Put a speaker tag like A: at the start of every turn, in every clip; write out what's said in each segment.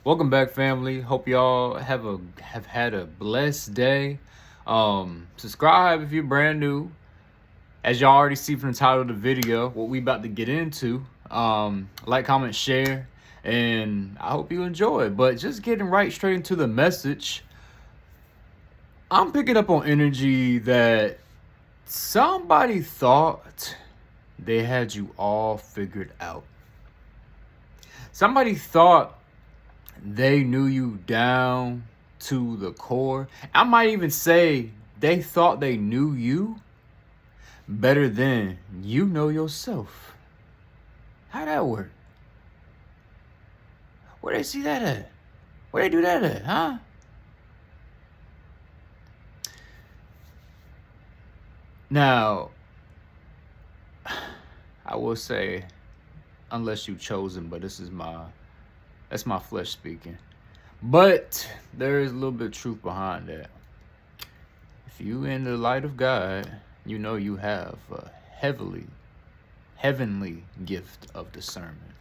A: Welcome back, family. Hope y'all have had a blessed day. Subscribe if you're brand new. As y'all already see from the title of the video, what we about to get into. Like, comment, share, and I hope you enjoy. But just getting right straight into the message. I'm picking up on energy that somebody thought they had you all figured out. Somebody thought they knew you down to the core. I might even say they thought they knew you better than you know yourself. How'd that work? Where they see that at? Where they do that at, huh? Now, I will say, unless you chosen, but that's my flesh speaking. But there is a little bit of truth behind that. If you in the light of God, you know you have a heavenly gift of discernment.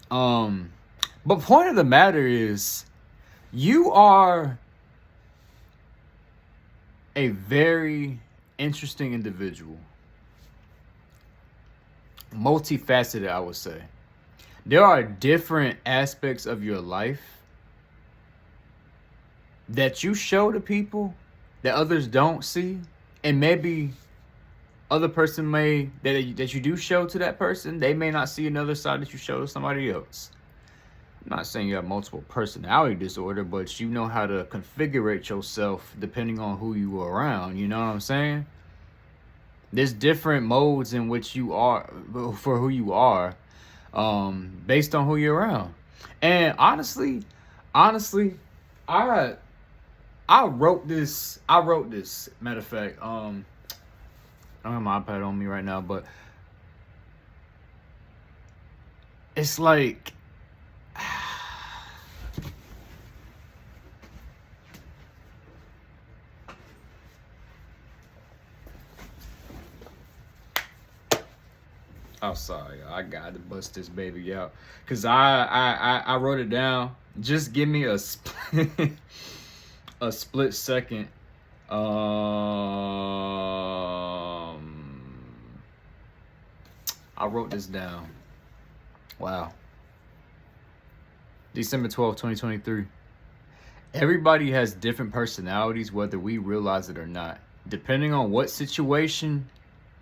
A: But point of the matter is, you are a very interesting individual. Multifaceted, I would say. There are different aspects of your life that you show to people that others don't see, and maybe other person that you do show to that person, they may not see another side that you show to somebody else. I'm not saying you have multiple personality disorder, but you know how to configure yourself depending on who you are around. You know what I'm saying? There's different modes in which you are for who you are, based on who you're around. And honestly, I wrote this. Matter of fact, I don't have my iPad on me right now, but it's like oh, sorry, I got to bust this baby out because I wrote it down. Just give me a a split second. I wrote this down. Wow. December 12th, 2023. Everybody has different personalities, whether we realize it or not. Depending on what situation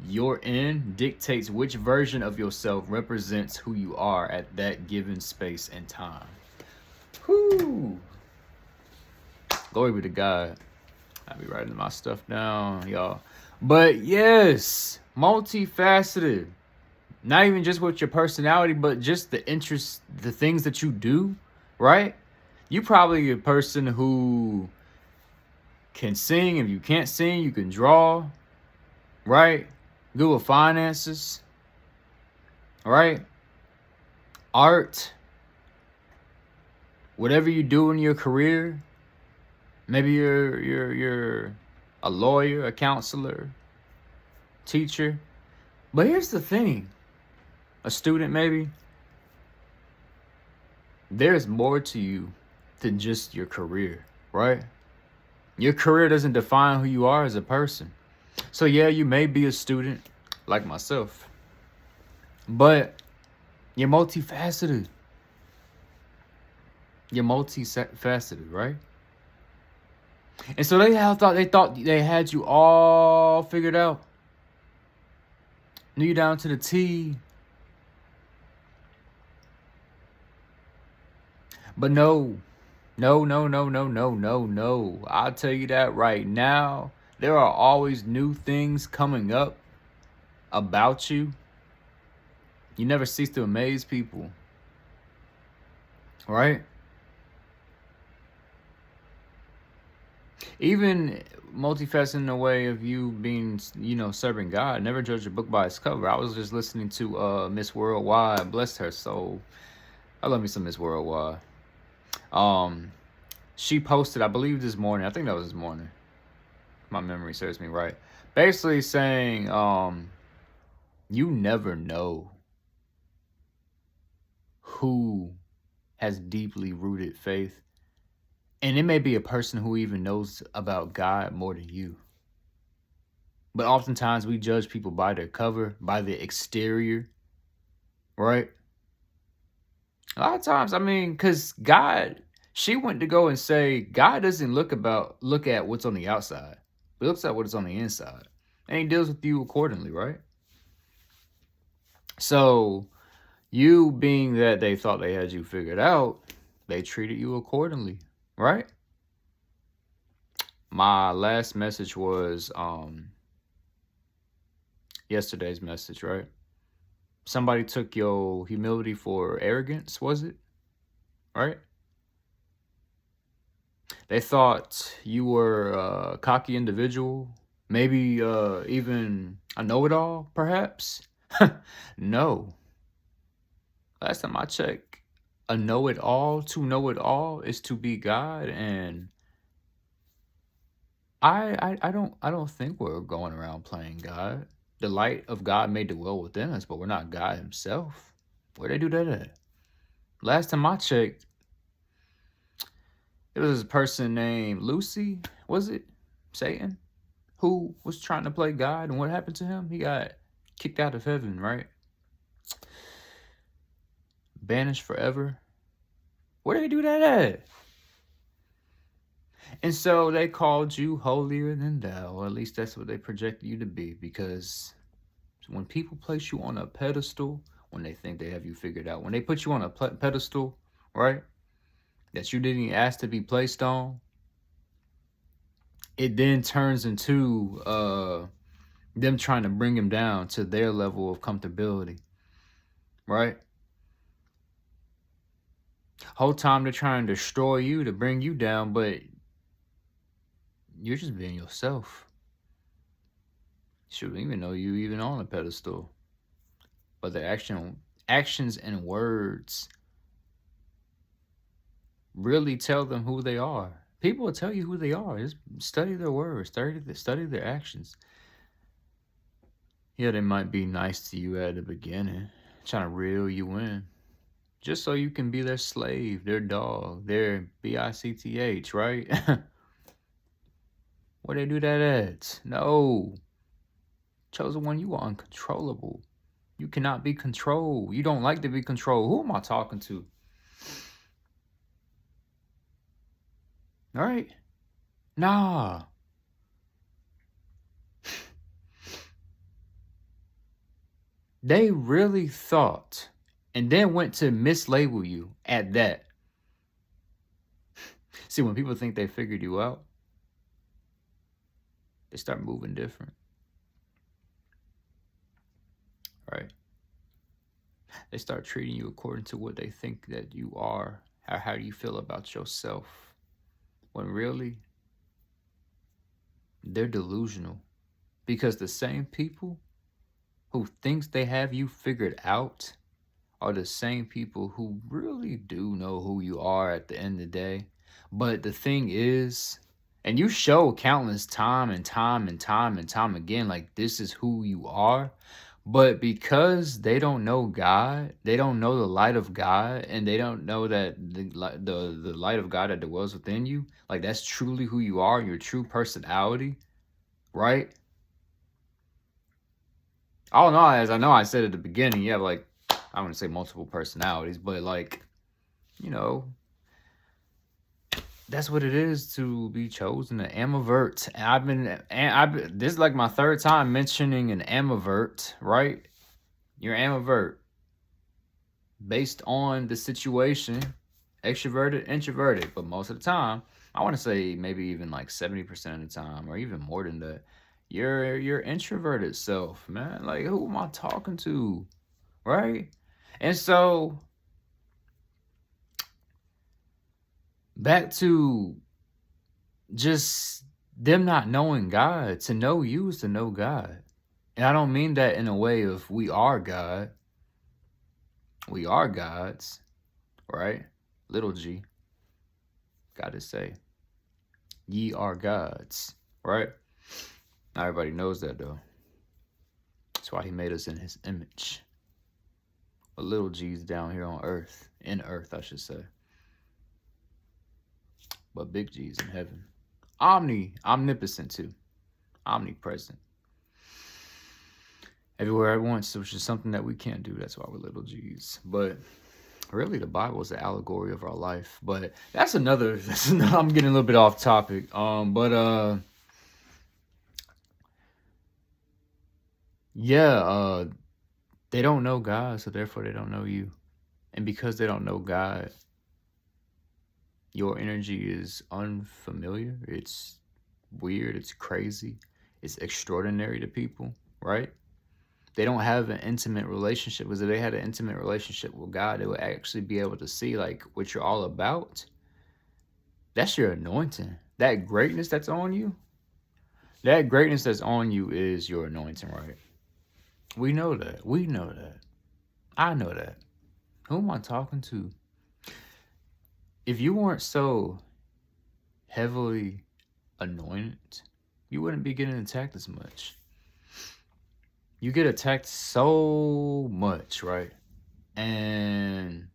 A: you're in dictates which version of yourself represents who you are at that given space and time. Whoo! Glory be to God. I'll be writing my stuff down, y'all. But yes, multifaceted. Not even just with your personality, but just the interests, the things that you do, right? You probably a person who can sing. If you can't sing, you can draw, right? Good with finances, right? Art, whatever you do in your career. Maybe you're a lawyer, a counselor, teacher. But here's the thing. A student, maybe. There's more to you than just your career, right? Your career doesn't define who you are as a person. So yeah, you may be a student like myself, but you're multifaceted. You're multifaceted, right? And so they thought they had you all figured out. Knew you down to the T. But no. I'll tell you that right now. There are always new things coming up about you. You never cease to amaze people. Right? Even multifaceted in a way of you being, serving God. Never judge a book by its cover. I was just listening to Miss Worldwide. Bless her soul. I love me some Miss Worldwide. She posted, I believe this morning. I think that was this morning. My memory serves me right. Basically saying, you never know who has deeply rooted faith. And it may be a person who even knows about God more than you. But oftentimes we judge people by their cover, by the exterior, right? A lot of times, I mean, because God, she went to go and say, God doesn't look at what's on the outside, but looks at what's on the inside. And he deals with you accordingly, right? So you being that they thought they had you figured out, they treated you accordingly, right? My last message was yesterday's message, right? Somebody took your humility for arrogance, was it? Right? They thought you were a cocky individual, maybe even a know-it-all, perhaps. No. Last time I checked, a know-it-all, to know it all is to be God, and I don't think we're going around playing God. The light of God may dwell within us, but we're not God Himself. Where they do that at? Last time I checked, there was a person named Lucy, was it? Satan, who was trying to play God, and what happened to him? He got kicked out of heaven, right? Banished forever. Where they do that at? And so they called you holier than thou, or at least that's what they projected you to be, because when people place you on a pedestal, when they think they have you figured out, when they put you on a pedestal, right, that you didn't ask to be placed on, it then turns into them trying to bring him down to their level of comfortability, right? Whole time they're trying to destroy you to bring you down, but you're just being yourself. Shouldn't even know you even on a pedestal. But their actions and words really tell them who they are. People will tell you who they are. Just study their words, study their actions. Yeah, they might be nice to you at the beginning, trying to reel you in, just so you can be their slave, their dog, their BICTH, right? Where they do that at? No. Chosen one, you are uncontrollable. You cannot be controlled. You don't like to be controlled. Who am I talking to? All right? Nah. They really thought and then went to mislabel you at that. See, when people think they figured you out, they start moving different. Right? They start treating you according to what they think that you are. How do you feel about yourself? When really, they're delusional. Because the same people who thinks they have you figured out are the same people who really do know who you are at the end of the day. But the thing is, and you show countless time and time and time and time again, like this is who you are. But because they don't know God, they don't know the light of God, and they don't know that the light of God that dwells within you, like that's truly who you are, your true personality, right? I don't know, as I know I said at the beginning, you have like, I wouldn't say multiple personalities, but like, you know, that's what it is to be chosen, an ambivert. And this is like my third time mentioning an ambivert, right? You're ambivert based on the situation, extroverted, introverted. But most of the time, I want to say maybe even like 70% of the time, or even more than that, you're your introverted self, man. Like, who am I talking to, right? And so back to just them not knowing God. To know you is to know God. And I don't mean that in a way of we are God. We are gods, right? Little g. Gotta say, ye are gods, right? Not everybody knows that though. That's why he made us in his image. But little g's down here on earth in earth, I should say. But big G's in heaven. Omnipotent too. Omnipresent. Everywhere at once, which is something that we can't do. That's why we're little G's. But really, the Bible is the allegory of our life. But that's another. I'm getting a little bit off topic. They don't know God, so therefore they don't know you. And because they don't know God, your energy is unfamiliar. It's weird. It's crazy. It's extraordinary to people, right? They don't have an intimate relationship, because if they had an intimate relationship with God, they would actually be able to see like what you're all about. That's your anointing. That greatness that's on you, that greatness that's on you is your anointing, right? We know that. We know that. I know that. Who am I talking to? If you weren't so heavily anointed, you wouldn't be getting attacked as much. You get attacked so much, right? And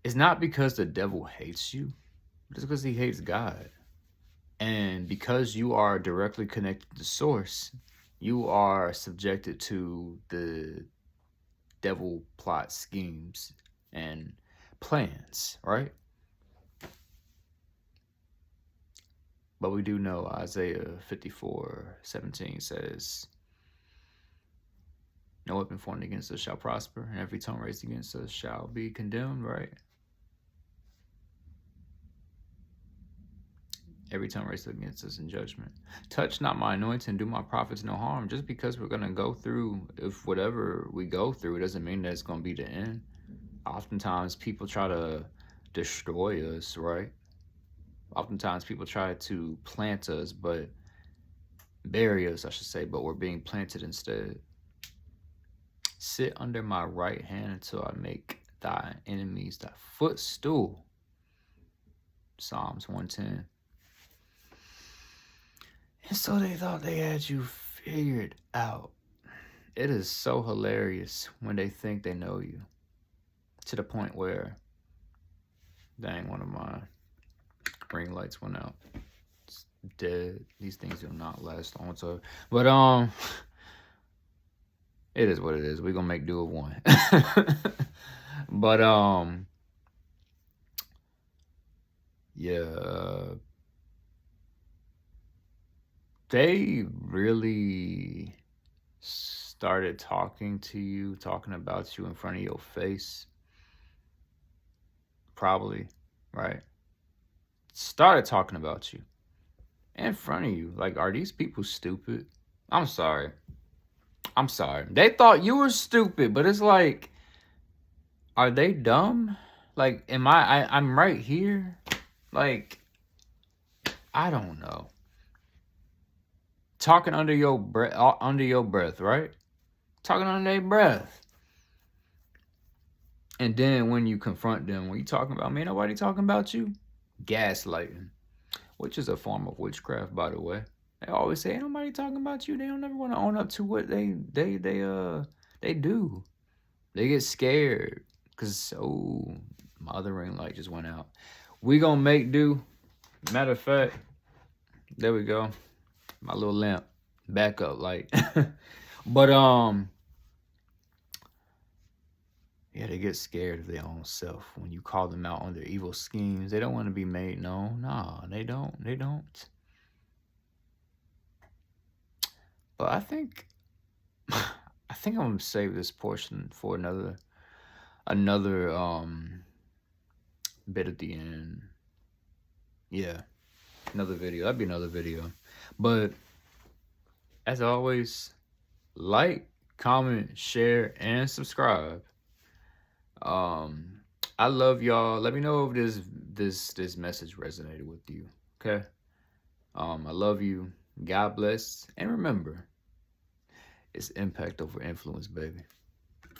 A: it's not because the devil hates you, it's because he hates God. And because you are directly connected to source, you are subjected to the devil plot schemes and plans, right? But we do know Isaiah 54:17 says, no weapon formed against us shall prosper, and every tongue raised against us shall be condemned, right? Every tongue raised against us in judgment. Touch not my anointing, do my prophets no harm. Just because we're going to go through, if whatever we go through, it doesn't mean that it's going to be the end. Oftentimes people try to destroy us, right? Oftentimes people try to plant us, but bury us, I should say, but we're being planted instead. Sit under my right hand until I make thy enemies thy footstool. Psalms 110. And so they thought they had you figured out. It is so hilarious when they think they know you. To the point where, dang, one of my ring lights went out. It's dead. These things do not last long. So, but it is what it is. We're gonna make do with one. But yeah. They really started talking to you, talking about you in front of your face. Probably, right? Started talking about you in front of you. Like, are these people stupid? I'm sorry. They thought you were stupid, but it's like, are they dumb? Like, I'm right here. Like, I don't know. Talking under your breath, right? Talking under their breath. And then when you confront them, when you talking about me, nobody talking about you. Gaslighting, which is a form of witchcraft, by the way. They always say, ain't nobody talking about you. They don't ever want to own up to what they do. They get scared because my other ring light just went out. We gonna make do. Matter of fact, there we go. My little lamp, backup light. But yeah, they get scared of their own self when you call them out on their evil schemes. They don't want to be made known. Nah, they don't. But I think I'm gonna save this portion for another bit at the end. Yeah, another video. That'd be another video. But as always, like, comment, share, and subscribe. I love y'all. Let me know if this message resonated with you. Okay. I love you. God bless. And remember, it's impact over influence, baby.